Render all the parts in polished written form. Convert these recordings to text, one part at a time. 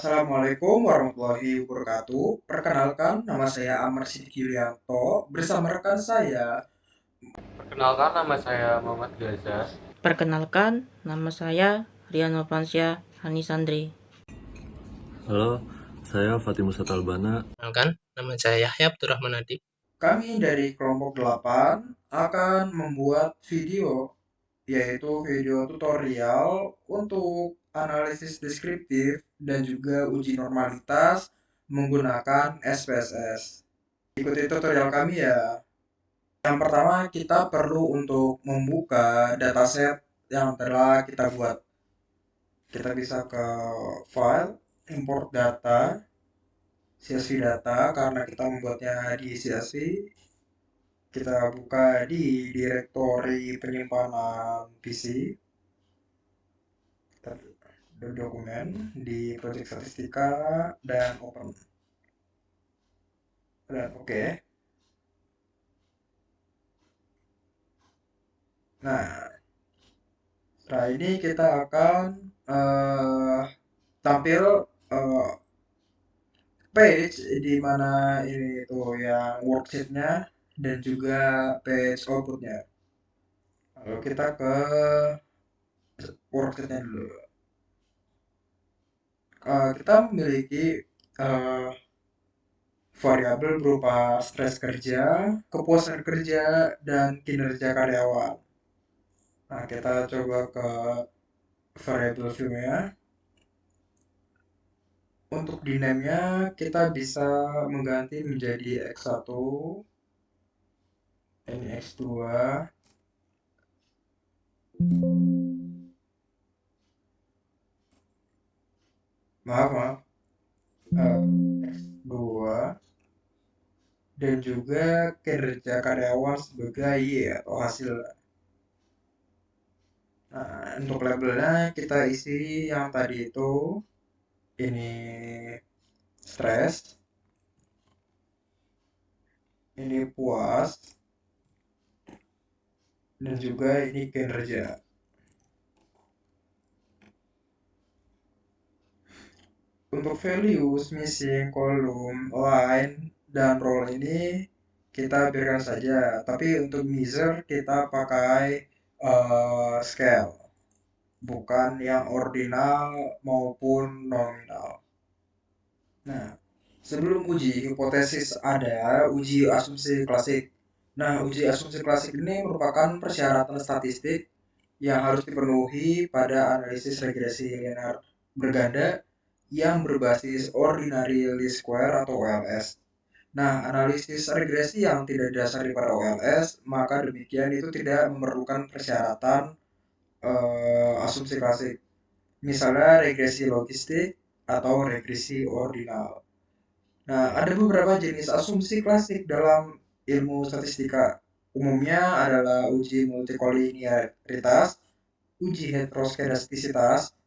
Assalamualaikum warahmatullahi wabarakatuh. Perkenalkan, nama saya Amr Sidiki Yulianto. Bersama rekan saya, Perkenalkan, nama saya Muhammad Gaza. Perkenalkan, nama saya Rian Novansyah Hanisandri. Halo, saya Fatimus Talbana. Perkenalkan, nama saya Yahya Abdurrahman Adib. kami dari kelompok 8 akan membuat video, yaitu video tutorial untuk analisis deskriptif dan juga uji normalitas menggunakan SPSS. Ikuti tutorial kami ya. Yang pertama, kita perlu untuk membuka dataset yang telah kita buat. Kita bisa ke file, import data, CSV data, karena kita membuatnya di CSV. Kita buka di direktori penyimpanan PC. Kita dokumen di project statistika dan open. Dan oke. Nah, setelah ini kita akan tampil eh, page di mana ini itu yang worksheetnya dan juga page outputnya. Lalu kita ke worksheetnya dulu. Kita memiliki eh, variabel berupa stres kerja, kepuasan kerja, dan kinerja karyawan. Nah, kita coba ke variabel view-nya. Untuk di name-nya kita bisa mengganti menjadi X1, ini X2, maaf, X2, dan juga kinerja karyawan sebagai Y atau hasil. Nah, untuk labelnya kita isi yang tadi itu, ini stres, ini puas, dan juga ini kinerja. Untuk values, missing, column, line, dan row ini kita biarkan saja. Tapi untuk measure kita pakai scale, bukan yang ordinal maupun nominal. Nah, sebelum uji hipotesis ada uji asumsi klasik. Nah, uji asumsi klasik ini merupakan persyaratan statistik yang harus dipenuhi pada analisis regresi linear berganda yang berbasis ordinary least square atau OLS. Nah, analisis regresi yang tidak didasari pada OLS, maka demikian itu tidak memerlukan persyaratan asumsi klasik. Misalnya regresi logistik atau regresi ordinal. Nah, ada beberapa jenis asumsi klasik dalam ilmu statistika. Umumnya adalah uji multikolinearitas, uji heteroskedastisitas,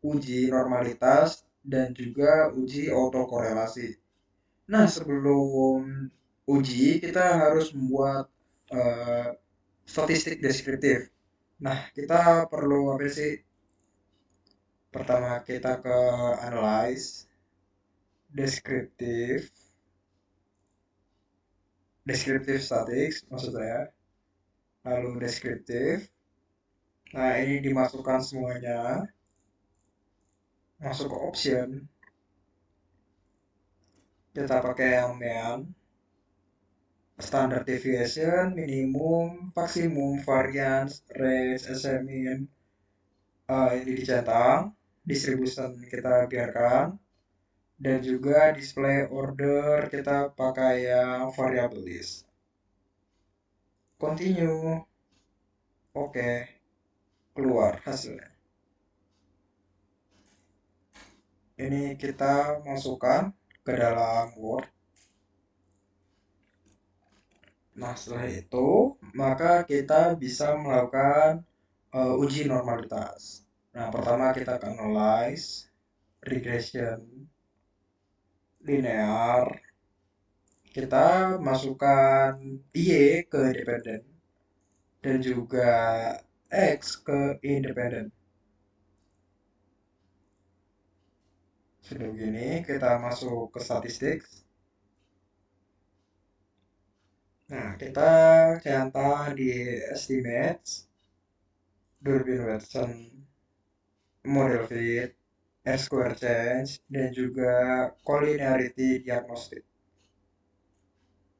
uji normalitas, dan juga uji autokorelasi. Nah, sebelum uji kita harus membuat uh, statistik deskriptif. Nah, kita perlu apa sih? Pertama kita ke analyze, deskriptif, deskriptif statik maksud saya. Lalu deskriptif. Nah, ini dimasukkan semuanya. Masuk ke option. Kita pakai yang mean. Standard deviation, minimum, maksimum, variance, range, mean. Ini dicentang. Distribution kita biarkan. Dan juga display order kita pakai yang variable list. Continue. Oke. Keluar hasilnya. Ini kita masukkan ke dalam Word. Nah, setelah itu, maka kita bisa melakukan uji normalitas. Nah, pertama kita akan analyze, regression, linear. Kita masukkan Y ke dependen dan juga X ke independen. Sudah begini, kita masuk ke statistik. Nah, kita centang di estimates, Durbin Watson, model fit, R-square change, dan juga collinearity diagnostic.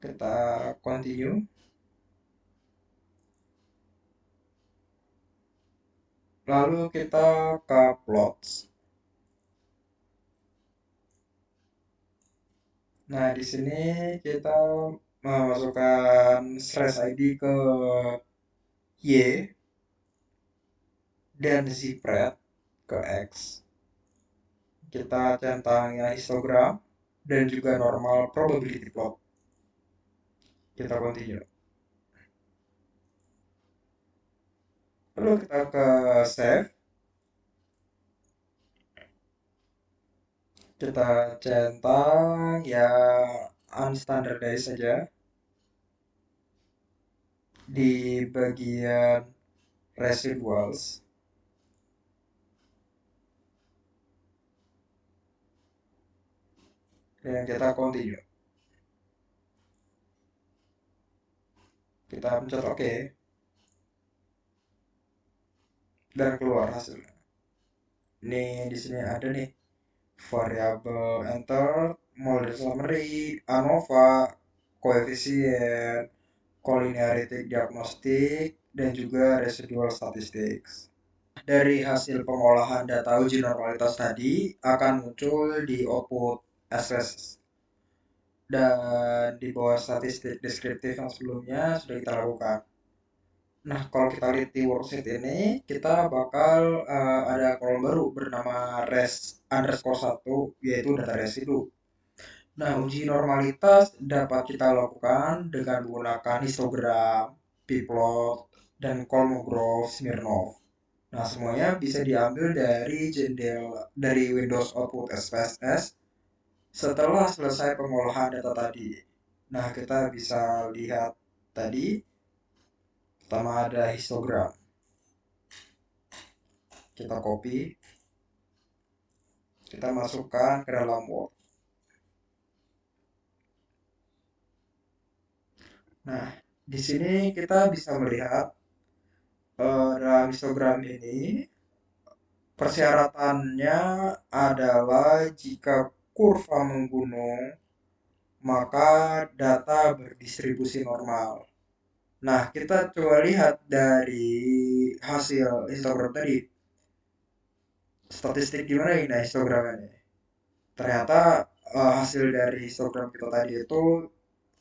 Kita continue. Lalu kita ke plots. Nah, di sini kita memasukkan stress ID ke Y dan zipred ke X. Kita centang yang histogram dan juga normal probability plot. Kita continue. Lalu kita ke save. Kita centang yang unstandardized saja di bagian residuals. Dan kita continue. Kita pencet OK dan keluar hasilnya. Ini di sini ada nih variabel enter, model summary, ANOVA, koefisien, collinearity diagnostic, dan juga residual statistics. Dari hasil pengolahan data uji normalitas tadi akan muncul di output SPSS. Dan di bawah statistik deskriptif yang sebelumnya sudah kita lakukan. Nah, kalau kita lihat di worksheet ini, kita bakal ada kolom baru bernama res underscore 1, yaitu data residu. Nah, uji normalitas dapat kita lakukan dengan menggunakan histogram, pplot, dan Kolmogorov Smirnov. Nah, semuanya bisa diambil dari dari Windows Output SPSS setelah selesai pengolahan data tadi. Nah, kita bisa lihat tadi pertama ada histogram. Kita copy, kita masukkan ke dalam Word. Nah, di sini kita bisa melihat dalam histogram ini persyaratannya adalah jika kurva menggunung maka data berdistribusi normal. Nah, kita coba lihat dari hasil histogram tadi. Statistik gimana ini histogramnya nih? Ternyata hasil dari histogram kita tadi itu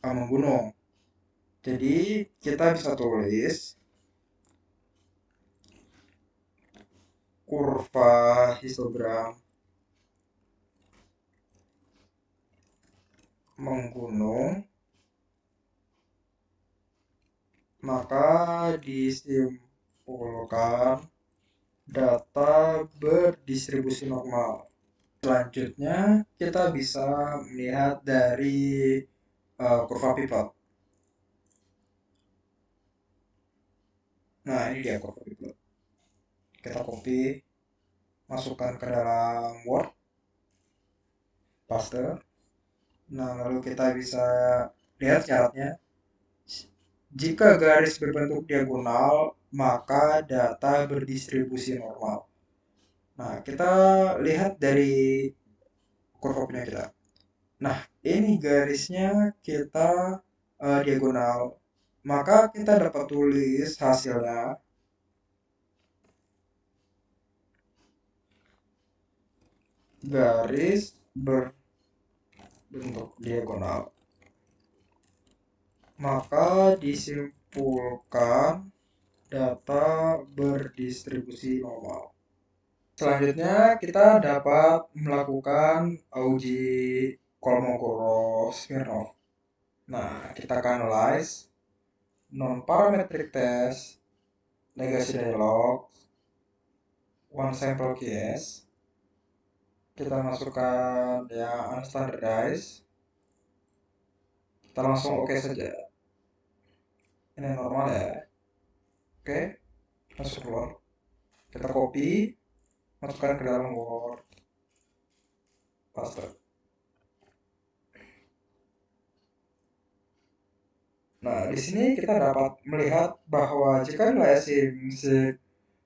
menggunung. Jadi kita bisa tulis kurva histogram menggunung, maka disimpulkan data berdistribusi normal. Selanjutnya kita bisa melihat dari kurva pivot. Nah, ini dia kurva pivot. Kita copy, masukkan ke dalam Word, paste. Nah, lalu kita bisa lihat syaratnya. Jika garis berbentuk diagonal, maka data berdistribusi normal. Nah, kita lihat dari kurva punya kita. Nah, ini garisnya kita diagonal. Maka kita dapat tulis hasilnya garis berbentuk diagonal. Maka disimpulkan data berdistribusi normal. Selanjutnya kita dapat melakukan uji Kolmogorov-Smirnov. Nah, kita akan analyze non-parametric test, legacy dialog, one sample case. Kita masukkan yang unstandardized. Kita langsung oke saja. Ini normal ya. Oke, masuk keluar. Kita copy, masukkan ke dalam Word. paste. Nah, di sini kita dapat melihat bahwa jika nilai SIMSIG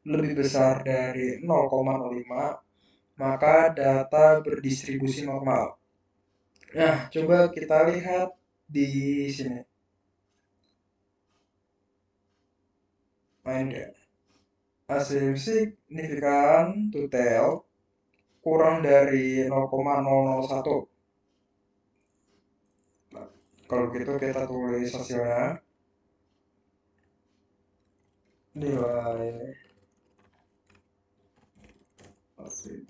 lebih besar dari 0,05, maka data berdistribusi normal. Nah, coba kita lihat di sini. Main dia. Hasil signifikan to tell kurang dari 0,001. Nah, kalau gitu kita tulis hasilnya. Nilai hasil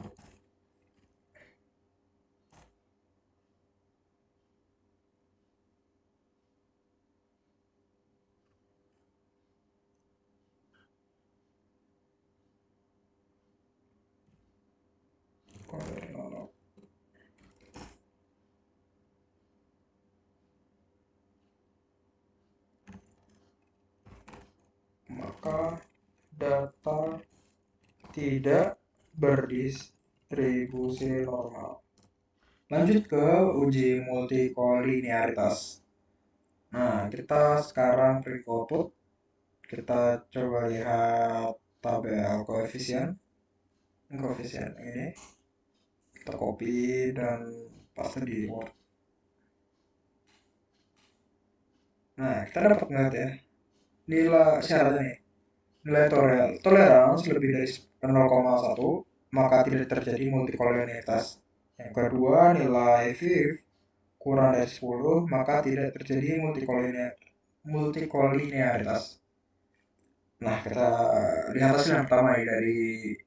kurang dari 0. Maka data tidak berdistribusi normal. Lanjut ke uji multikolinearitas. Nah, kita sekarang pergi ke output. Kita coba lihat tabel koefisien. Ini koefisien ini. Kita copy dan paste di Word. Nah, kita dapat ngeliat ya. Nilai syaratnya nih. Nilai toleransi lebih dari 0,1 maka tidak terjadi multikolinearitas. Yang kedua, nilai VIF kurang dari 10 maka tidak terjadi multikolinearitas. Nah, kita lihat hasil yang pertama nih dari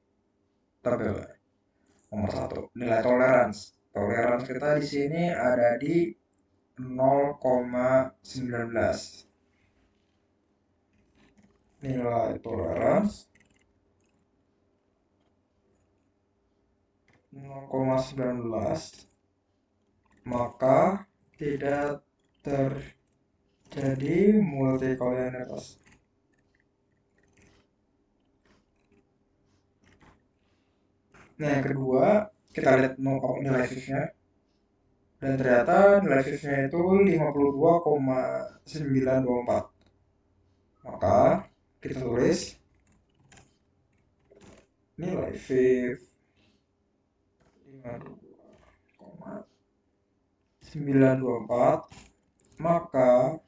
tabel nomor 1, nilai toleransi. Toleransi kita di sini ada di 0,19. Nilai toleransi 0,19 maka tidak terjadi multikolinearitas. Nah, yang kedua, kita lihat nilai VIF-nya. Dan ternyata nilai VIF-nya itu 52,924. Maka kita tulis nilai VIF 52,924 maka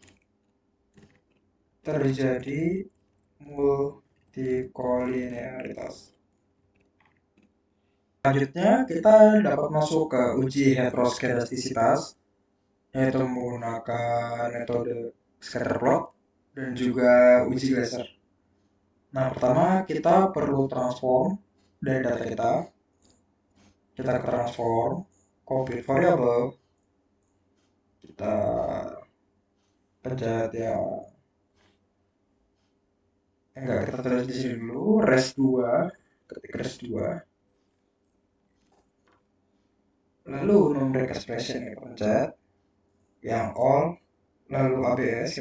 terjadi multikolinearitas. Selanjutnya kita dapat masuk ke uji heteroskedastisitas, yaitu menggunakan metode scatterplot dan juga uji Gleiser. Nah, pertama kita perlu transform dari data kita. Kita transform complete variable. Kita pencet ya. Enggak, kita tulis di sini dulu res2, ketik res2. Lalu numeric expression ya, pencet yang all, lalu ABS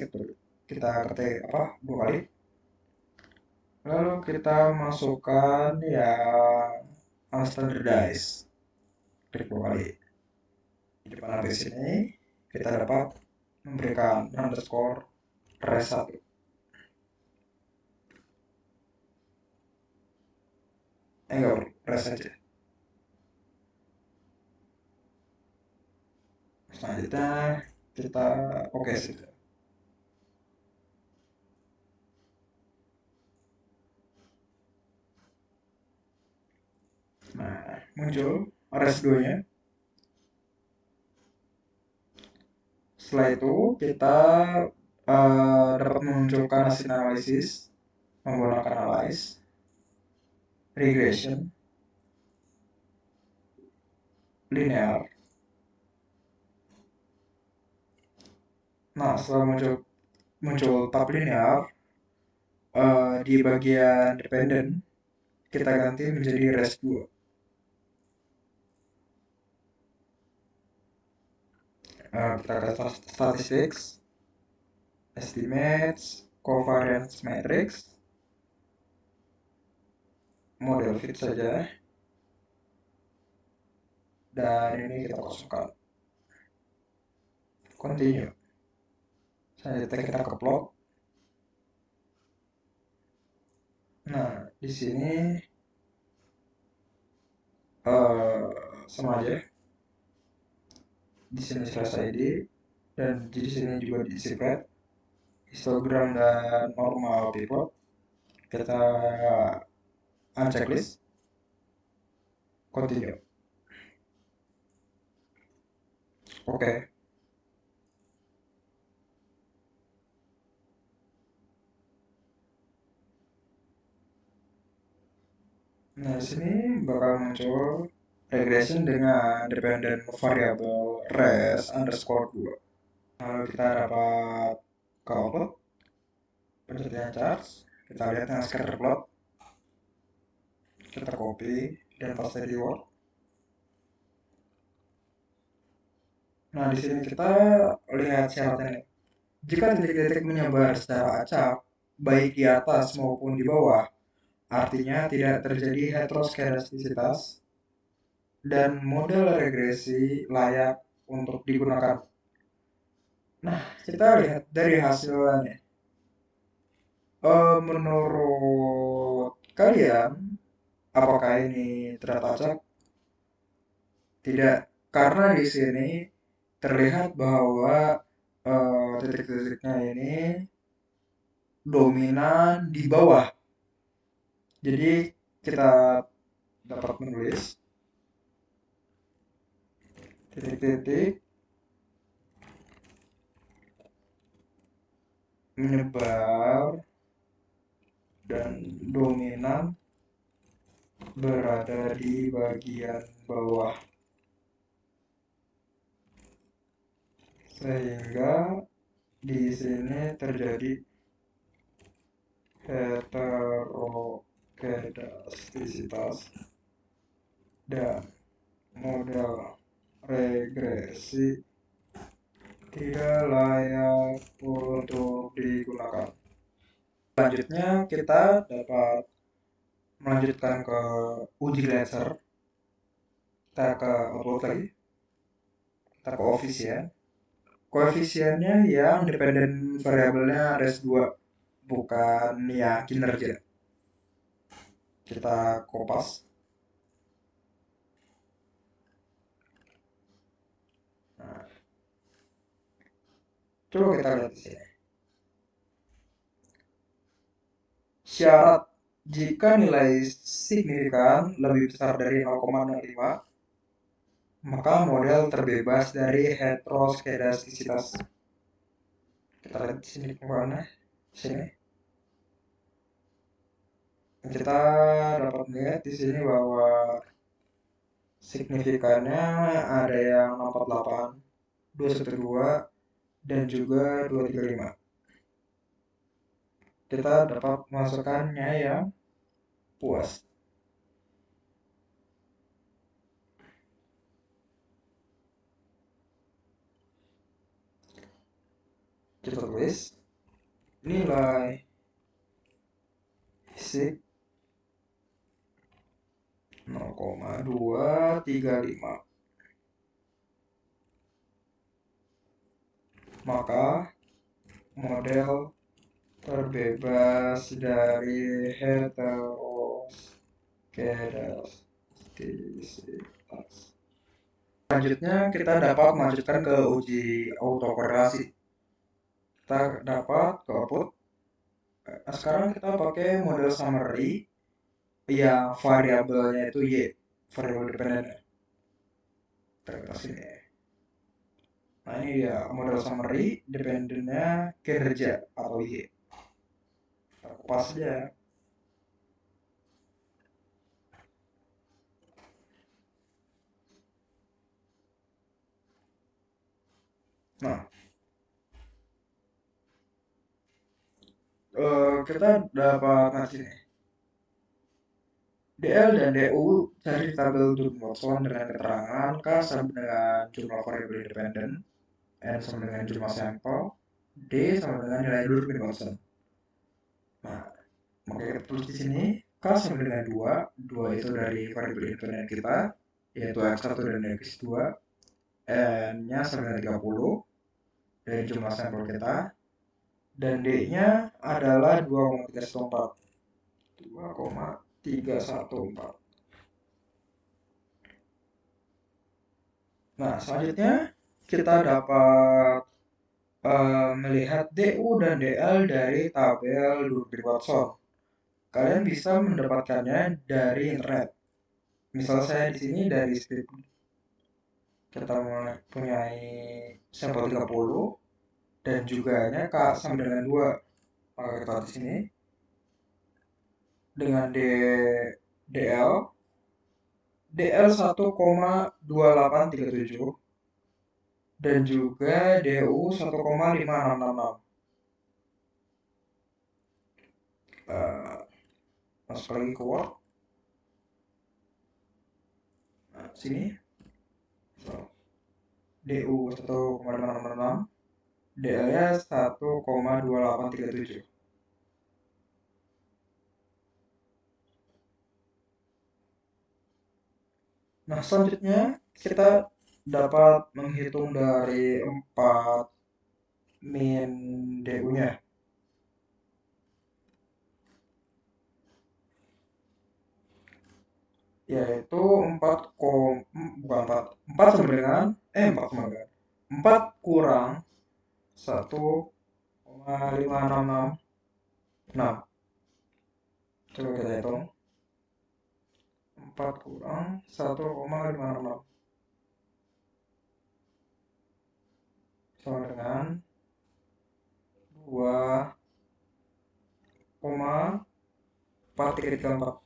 kita ketik apa 2 kali. Lalu kita masukkan yang unstandardized, klik 2 kali. Di depan ABS ini kita dapat memberikan underscore res1. Enggak, res aja. Selanjutnya kita oke saja. Nah, muncul res2-nya. Setelah itu kita dapat memunculkan hasil analisis menggunakan analyze, regression, linear. Nah, setelah muncul tab linear, di bagian dependent kita ganti menjadi res2. Kita ke statistics, estimates, covariance matrix, model fit saja, dan ini kita kosongkan. Continue. Selanjutnya kita ke plot. Nah, di sini sama aja. Di sini slash ID dan di sini juga diisi plat, histogram dan normal pivot. Kita unchecklist. Continue. Oke. Nah, di sini bakal muncul regression dengan dependent variable res underscore 2. Lalu kita dapat ke output, penjadian charge, kita lihat yang scatter plot, kita copy dan paste di Word. Nah, di sini kita lihat syaratnya. Jika titik-titik menyebar secara acak, baik di atas maupun di bawah, artinya tidak terjadi heteroskedastisitas dan model regresi layak untuk digunakan. Nah, kita lihat dari hasilnya. Menurut kalian, apakah ini ternyata acak? Tidak, karena di sini terlihat bahwa titik-titiknya ini dominan di bawah. Jadi kita dapat menulis titik-titik menyebar dan dominan berada di bagian bawah, sehingga di sini terjadi heterokedastisitas dan model regresi tidak layak untuk digunakan. Selanjutnya kita dapat melanjutkan ke uji laser. Kita ke output lagi, kita ke koefisien. Koefisiennya yang dependen variabelnya res2, bukan yang kinerja. Kita kopas. Nah, coba kita lihat di sini. Syarat jika nilai signifikan lebih besar dari 0,05, maka model terbebas dari heteroskedastisitas. Kita lihat di sini kemana? Sini. Kita dapat melihat di sini bahwa signifikannya ada yang 68, 212, dan juga 235. Kita dapat masukkannya yang puas. Kita tulis nilai sig 0,235, maka model terbebas dari heteroskedastisitas. Selanjutnya kita dapat melanjutkan ke uji autokorelasi. Kita dapat ke output. Sekarang kita pakai model summary yang variabelnya itu Y, variabel dependen. Kita sini. Nah, ini dia model summary dependennya kinerja atau Y. Kita kupas aja. Nah, kita dapat nanti nih. DL dan DU cari tabel Dunn Watson dengan keterangan K sama dengan jumlah variabel independen, N sama dengan jumlah sampel, D sama dengan nilai Dunn Watson. Nah, makanya kita tulis di sini K sama dengan 2 itu dari variabel independen kita, yaitu X1 dan X2, N-nya sama dengan 30 dari jumlah sampel kita, dan D-nya adalah 2,314. 2,314. Nah, selanjutnya kita dapat melihat DU dan DL dari tabel Durbin Watson. Kalian bisa mendapatkannya dari internet. Misal saya di sini dari script kita mempunyai sampel 30 dan juga K sama dengan 2. Maka kita di sini dengan DL 1,2837 dan juga DU 1,5666. Masuk lagi ke Word. Nah, sini DU 1,5666, DL-nya 1,2837. Nah, selanjutnya kita dapat menghitung dari 4 min DU-nya. Yaitu 4 sama dengan 4 kurang 1,5666. Coba kita hitung. 4 kurang 1,566 sama dengan 2,4334.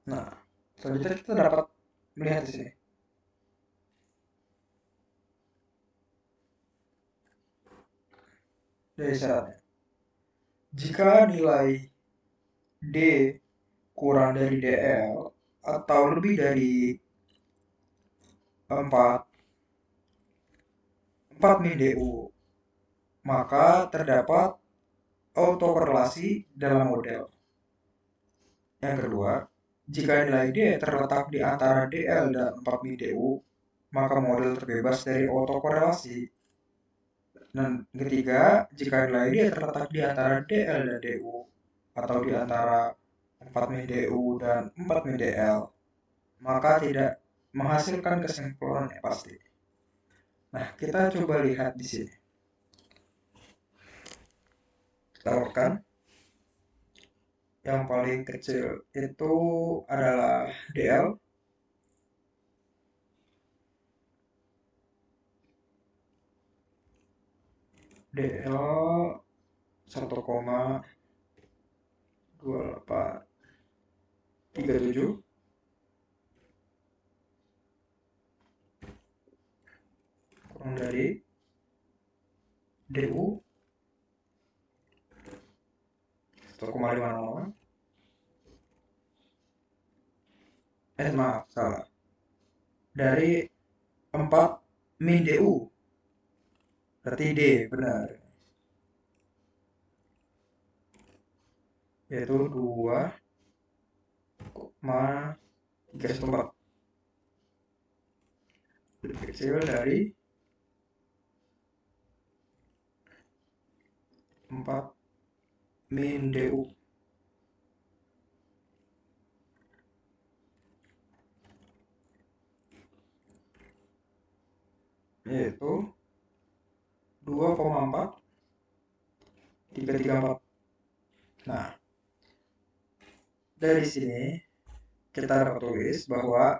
Nah, selanjutnya kita dapat melihat di sini. Dari syaratnya. Jika nilai D kurang dari DL atau lebih dari 4 min DU, maka terdapat autokorelasi dalam model. Yang kedua, jika nilai D terletak di antara DL dan 4 min DU, maka model terbebas dari autokorelasi. Dan ketiga, jika nilai D terletak di antara DL dan DU atau di antara 4 min DU dan 4 min DL, maka tidak menghasilkan kesimpulan yang pasti. Nah, kita coba lihat di sini. Kita urutkan. Yang paling kecil itu adalah DL. DL 1,2837 kurang dari DU 1,566. Maaf, salah. Dari 4 min DU. Berarti D, benar. Yaitu 2,314. Lebih kecil dari 4 min DU. Yaitu 2,4334. Nah, dari sini kita dapat tulis bahwa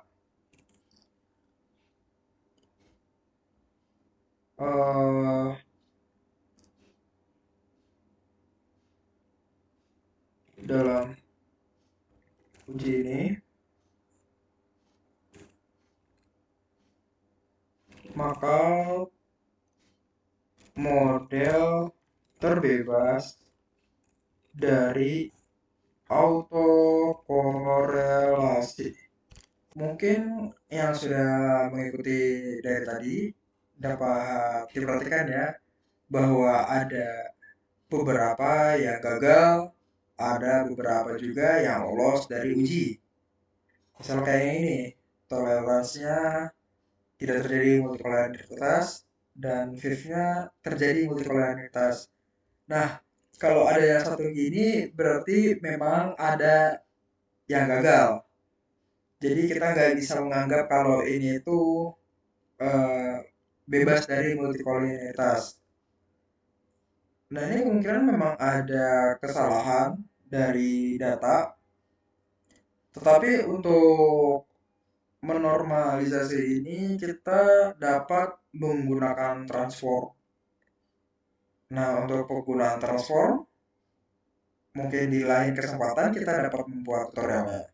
dalam uji ini maka model terbebas dari autokorelasi. Mungkin yang sudah mengikuti dari tadi dapat diperhatikan ya bahwa ada beberapa yang gagal, ada beberapa juga yang lolos dari uji. Misal kayak ini, toleransinya tidak terjadi multikolonialitas dan fifth-nya terjadi multikolonialitas. Nah, kalau ada yang satu gini berarti memang ada yang gagal. Jadi kita nggak bisa menganggap kalau ini itu eh, bebas dari multikolonialitas. Nah, ini kemungkinan memang ada kesalahan dari data, tetapi untuk menormalisasi ini kita dapat menggunakan transform. Nah, untuk penggunaan transform, mungkin di lain kesempatan kita dapat membuat tutorialnya.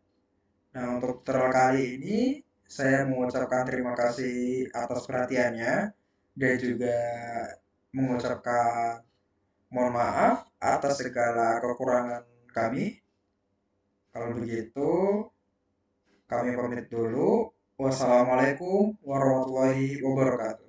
Nah, untuk tutorial kali ini, saya mengucapkan terima kasih atas perhatiannya dan juga mengucapkan mohon maaf atas segala kekurangan kami. Kalau begitu, kami pamit dulu. Wassalamualaikum warahmatullahi wabarakatuh.